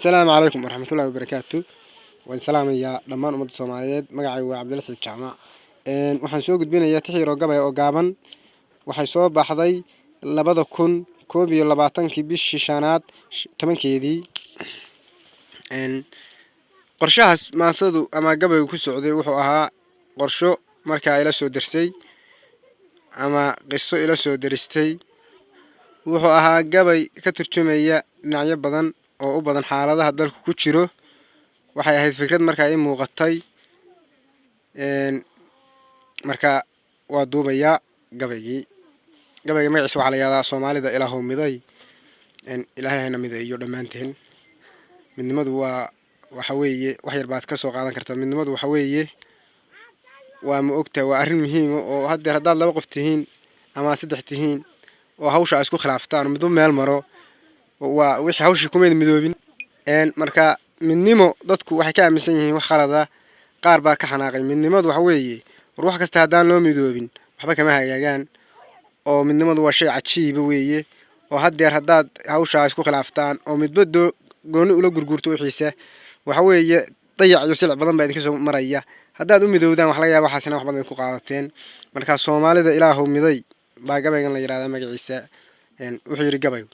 السلام عليكم ورحمة الله وبركاته. والسلام يا دمان أمد الصوماليات مقعي وعبد الله الجامع. waxaan soo gudbinayaa tixir oo gabay oo gaaban waxay soo baxday 2021 bishii shanaad 10keedii qorshahaas maasadu ama gabaygu ku socday wuxuu ahaa qorsho markaa ila soo dirsay ama qiso ila soo diristay wuxuu ahaa gabay ka turjumaya dhinacyo badan oo u badan xaaladaha dalku ku jiro waxay ahayd fikrad markaa ay muuqatay marka waa duubaya gabayga magaciisa waxa la yiraahdaa Soomaalida Ilaahow miday Ilaahayna midayo dhamaanteen midnimadu waxa weeye wax yar baad ka soo qaadan kartaa midnimadu waxa weeye waa ma ogtahay waa arrin muhiim ah oo haddaad laba qof tihiin ama saddex tihiin oo hawsha isku khilaaftaan midba meel maro waa wixii hawshii ku midoobin marka midnimo dadku waxay ka aaminsan yihiin wax khalad ah qaar baa ka xanaaqay midnimadu waxa weeye ruux kasta hadaan loo midoobin waxba kama hagaagaan oo midnimadu waa shay cajiib weeye oo haddaad hawsha isku khilaaftaan oo midba gooni ula gurgurto wixiisa waxa weeye dayac iyo silic badan baa idinka soo maraya haddaad u midoowdaan wax laga yaabo waxaasina wax badan ku qaadateen marka Soomaalida Ilaahow miday baa gabaygan la yiraahdaa magaciisa wuxuu yiri gabaygu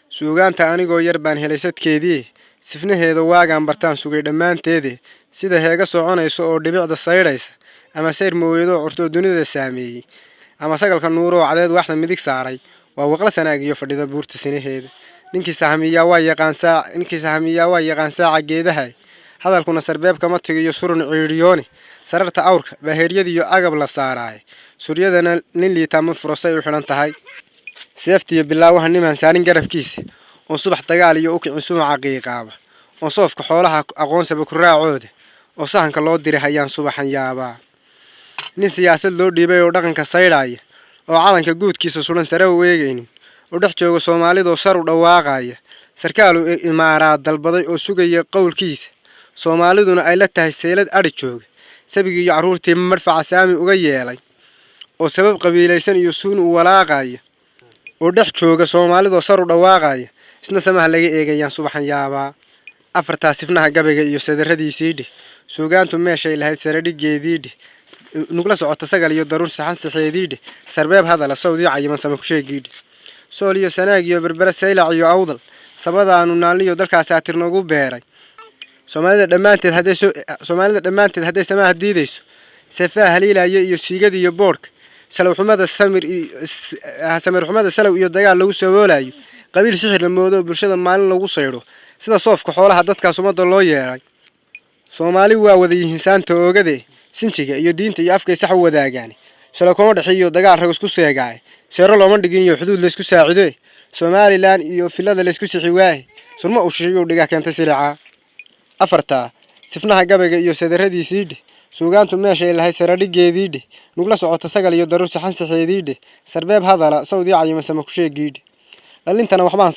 suugaanta anigoo yar baan helay sadkeedii sifnaheeda waagaan bartaan sugay dhamaanteedii sida heega soconayso oo dhibicda sayraysa ama sayr mooyado curto dunida saameeyay ama sagalka nuuro cadeed waxna midig saaray waa waqla sanaagiyo fadhida buurta sinaheeda ninkii sahamiyaa waa yaqaan saaca geedaha hadalkuna sarbeeb kama tagiyo surun ciiriyooni sararta awrka baheeriyada iyo agab la saaraay suryadana nin liita ma furasay u xiran tahay seeftiyo bilaawaha niman saarin garabkiisa oo subax dagaal iyo u kicin suuca qiiqaaba oo soofka xoolaha aqoonsaba ku raacooda oo sahanka loo diray hayaan subaxan yaaba nin siyaasad loo dhiibay oo dhaqanka sayraaya oo calanka guudkiisa sulan sare u eegaynin oo dhex jooga Soomaalida oo sar u dhawaaqaya sarkaalu imaaraad dalbaday oo sugaya qowlkiisa Soomaaliduna ay la tahay seelad ari jooga sabigi iyo caruurtii marfaca saami uga yeelay oo sabab qabiilaysan iyo suun u walaaqaya oo dhex jooga Soomaalida oo sar u dhawaaqaya isna samaha laga eegayaan subaxan yaaba afarta sifnaha gabayga iyo sadaradiisii suugaantu meeshay lahayd saradhigeedii nugla socota sagal iyo daruur saxan saxeedii sarbeeb hadala Saudi cayiman sama ku sheegid sooliyo sanaag iyo berbera saylac iyo awdal sabadaanu naaliyo dalkaas aatir noogu beeray Soomaalida dhamaanteed haday samaha diidayso safa haliilaya iyo siigada iyo boorka salawxumada samir xumada salaw iyo dagaal lagu saboolayo qabiil sixir la moodo bulshada maalin lagu sayro sida soofka xoolaha dadkaas umada loo yeeray Soomaali waa wada yihiin saanta oogade sinjiga iyo diinta iyo afka sax u wadaagaan sala kuma dhaxiyo dagaal rag isku seegaay seero looma dhigin iyo xuduud la isku saacido Somaliland iyo filada la isku sixi waay surma u shishiyo dhiga keenta silica afarta sifnaha gabayga iyo sadaradiisii suugaantu meeshay lahayd saradhigeedii nugla socota sagal iyo daruur saxan saxeedii sarbeeb hadala Saudi cayiman sama ku sheegid dhalintana waxbaan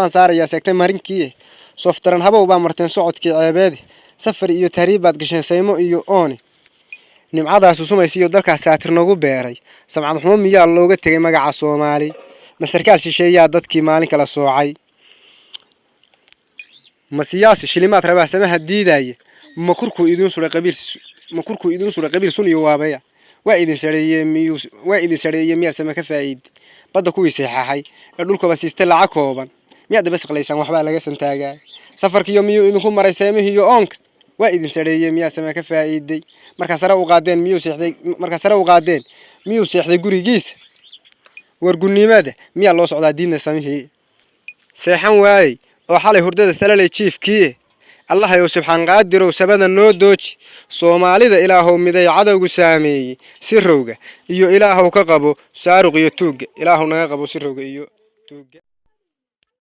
saarayaa seegtay marinkii sooftaran habow baa marteen socodkii ceebeed safar iyo tahriib baad gasheen saymo iyo ooni nimcadaas sumaysiyo dalkaas saatir noogu beeray samcad xumo miyaa looga tagay magaca Soomaali masarkaal shisheeyaa dadkii maalin kala soocay ma siyaasi shilimaad rabaa samaha diidaya ma kurku idin suray qabiil sun iyo waabaya waa idin sareeyay miyaa sama ka faa'iid badda kuwii seexahay ee dhulka basiistay lacag kooban miyaad bas qaleysaan waxba laga santaagaa safarkiyo miyuu idinku maray seemihiyo oonka waa idin sareeyay miyaa sama ka faa'iiday marka sare u qaadeen miyuu seexday gurigiisa wargunimada miyaa loo socdaa diinna samihii seexan waayay oo xalay hurdada salalay jiifkii Allah ayo subxaan qaadirow sabada noo dooji Soomaalida Ilaahow miday cadawgu saameeyay sirrowga iyo Ilaahow ka qabo saaruq iyo tuuga Ilaahow naga qabo sirrowga iyo tuuga